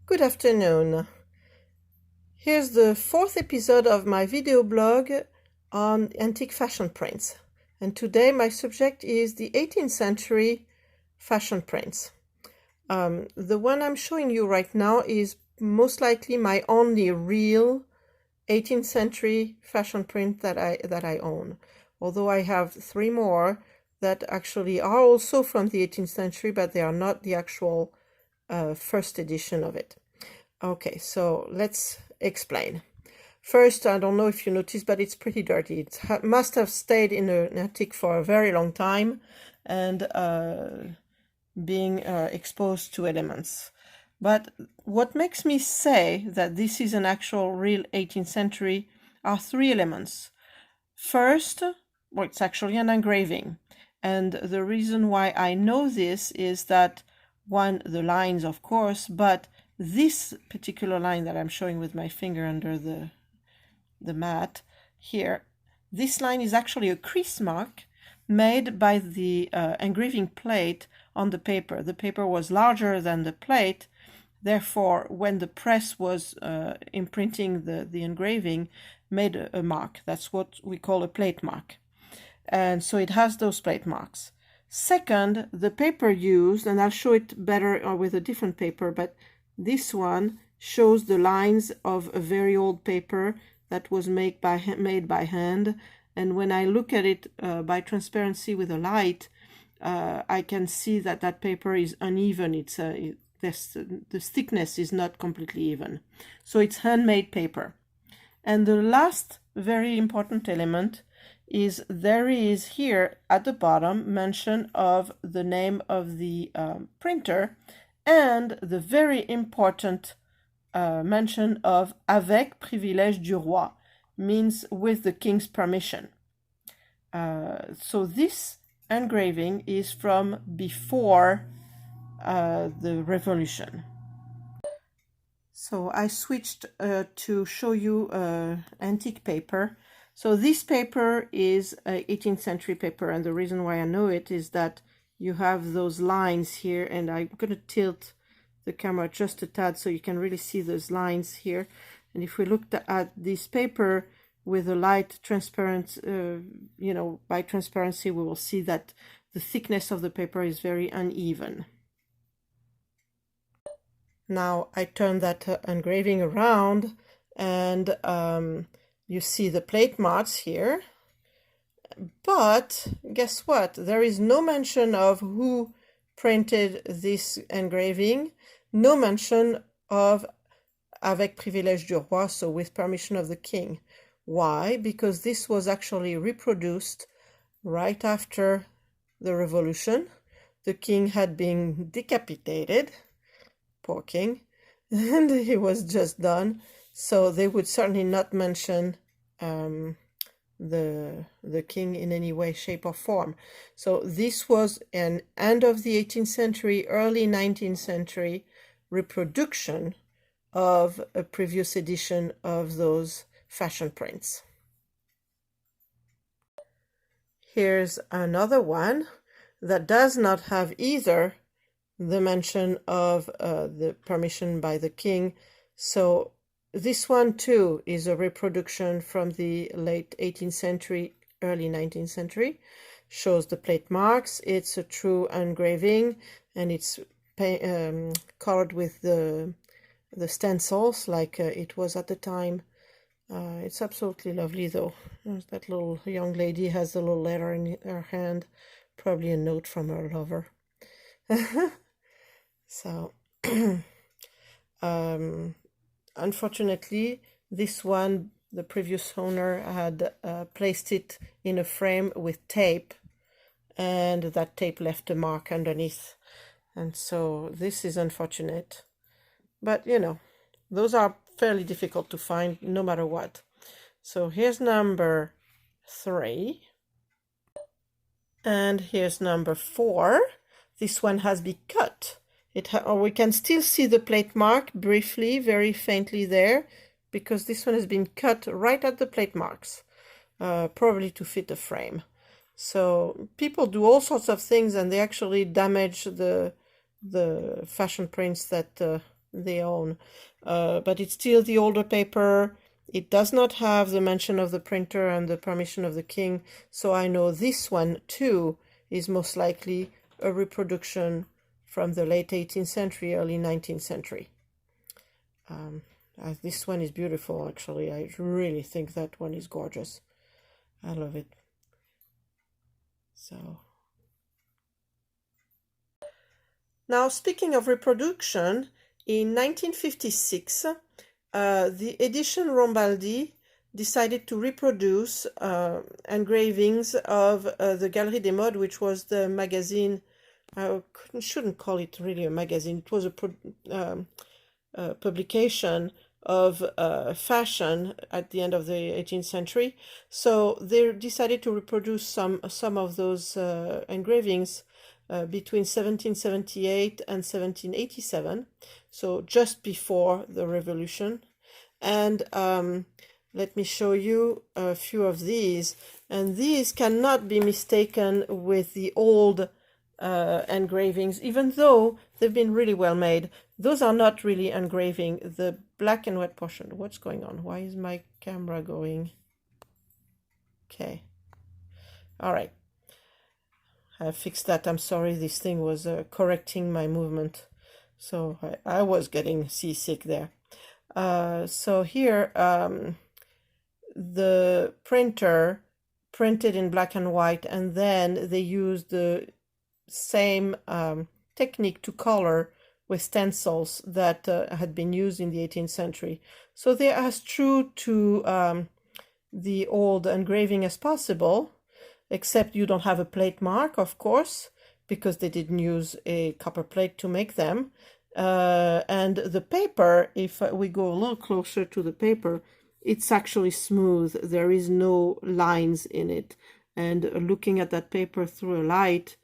Good afternoon. Here's the fourth episode of my video blog on antique fashion prints. And today my subject is the 18th century fashion prints. The one I'm showing you right now is most likely my only real 18th century fashion print that I own. Although I have three more that actually are also from the 18th century, but they are not the actual first edition of it. Okay, so let's explain. First, I don't know if you noticed, but it's pretty dirty. It must have stayed in an attic for a very long time and being exposed to elements. But what makes me say that this is an actual real 18th century are three elements. First, well, it's actually an engraving. And the reason why I know this is that, one, the lines, of course, but this particular line that I'm showing with my finger under the mat here, this line is actually a crease mark made by the engraving plate on the paper. The paper was larger than the plate, therefore when the press was imprinting the engraving, made a mark. That's what we call a plate mark. And so it has those plate marks. Second, the paper used, and I'll show it better with a different paper, but this one shows the lines of a very old paper that was made by hand. And when I look at it by transparency with a light, I can see that that paper is uneven. The thickness is not completely even. So it's handmade paper. And the last very important element is there is here at the bottom mention of the name of the printer and the very important mention of avec privilège du roi, means with the king's permission. So this engraving is from before the revolution. So I switched to show you antique paper. So this paper is an 18th century paper, and the reason why I know it is that you have those lines here, and I'm going to tilt the camera just a tad so you can really see those lines here. And if we look at this paper with a light transparent, by transparency, we will see that the thickness of the paper is very uneven. Now I turn that engraving around, and you see the plate marks here, but guess what? There is no mention of who printed this engraving, no mention of avec privilège du roi, so with permission of the king. Why? Because this was actually reproduced right after the revolution. The king had been decapitated, poor king, and he was just done. So they would certainly not mention the king in any way, shape, or form. So this was an end of the 18th century, early 19th century reproduction of a previous edition of those fashion prints. Here's another one that does not have either the mention of the permission by the king. So this one too is a reproduction from the late 18th century, early 19th century. Shows the plate marks. It's a true engraving, and it's colored with the stencils like it was at the time. It's absolutely lovely though. That little young lady has a little letter in her hand, probably a note from her lover. So unfortunately, this one, the previous owner had placed it in a frame with tape, and that tape left a mark underneath. And so this is unfortunate. But, those are fairly difficult to find no matter what. So here's number 3. And here's number 4. This one has been cut. We can still see the plate mark briefly, very faintly there, because this one has been cut right at the plate marks, probably to fit the frame. So people do all sorts of things, and they actually damage the fashion prints that they own. But it's still the older paper. It does not have the mention of the printer and the permission of the king, so I know this one too is most likely a reproduction from the late 18th century, early 19th century. This one is beautiful, actually. I really think that one is gorgeous. I love it. So, now speaking of reproduction, in 1956, the edition Rambaldi decided to reproduce engravings of the Galerie des Modes, which was the magazine. I shouldn't call it really a magazine. It was a publication of fashion at the end of the 18th century. So they decided to reproduce some of those engravings between 1778 and 1787, so just before the Revolution. And let me show you a few of these. And these cannot be mistaken with the old engravings, even though they've been really well made. Those are not really engraving. The black and white portion. What's going on? Why is my camera going? Okay. All right. I fixed that. I'm sorry. This thing was correcting my movement. So I was getting seasick there. So here, the printer printed in black and white, and then they used the same technique to color with stencils that had been used in the 18th century. So they're as true to the old engraving as possible, except you don't have a plate mark, of course, because they didn't use a copper plate to make them. And the paper, if we go a little closer to the paper, it's actually smooth. There is no lines in it. And looking at that paper through a light,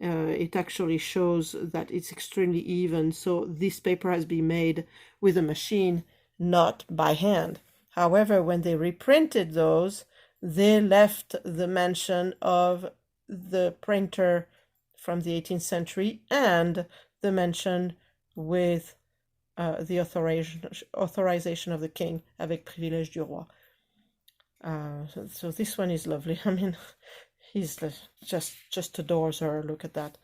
it actually shows that it's extremely even. So this paper has been made with a machine, not by hand. However, when they reprinted those, they left the mention of the printer from the 18th century and the mention with the authorization of the king, avec privilège du roi. So this one is lovely. I mean, he's just adores her. Look at that.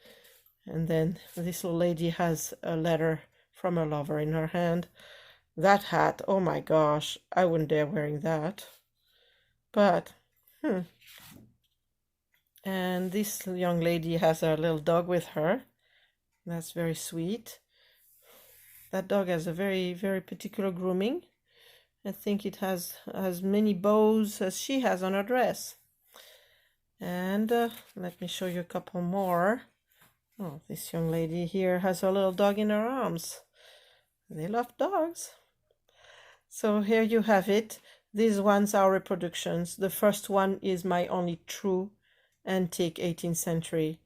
And then this little lady has a letter from her lover in her hand. That hat, oh my gosh, I wouldn't dare wearing that. But, And this young lady has a little dog with her. That's very sweet. That dog has a very, very particular grooming. I think it has as many bows as she has on her dress. And let me show you a couple more. Oh, this young lady here has a little dog in her arms. They love dogs. So here you have it. These ones are reproductions. The first one is my only true antique 18th century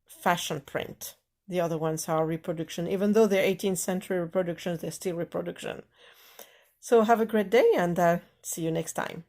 fashion print. The other ones are reproduction. Even though they're 18th century reproductions, they're still reproduction. So have a great day, and see you next time.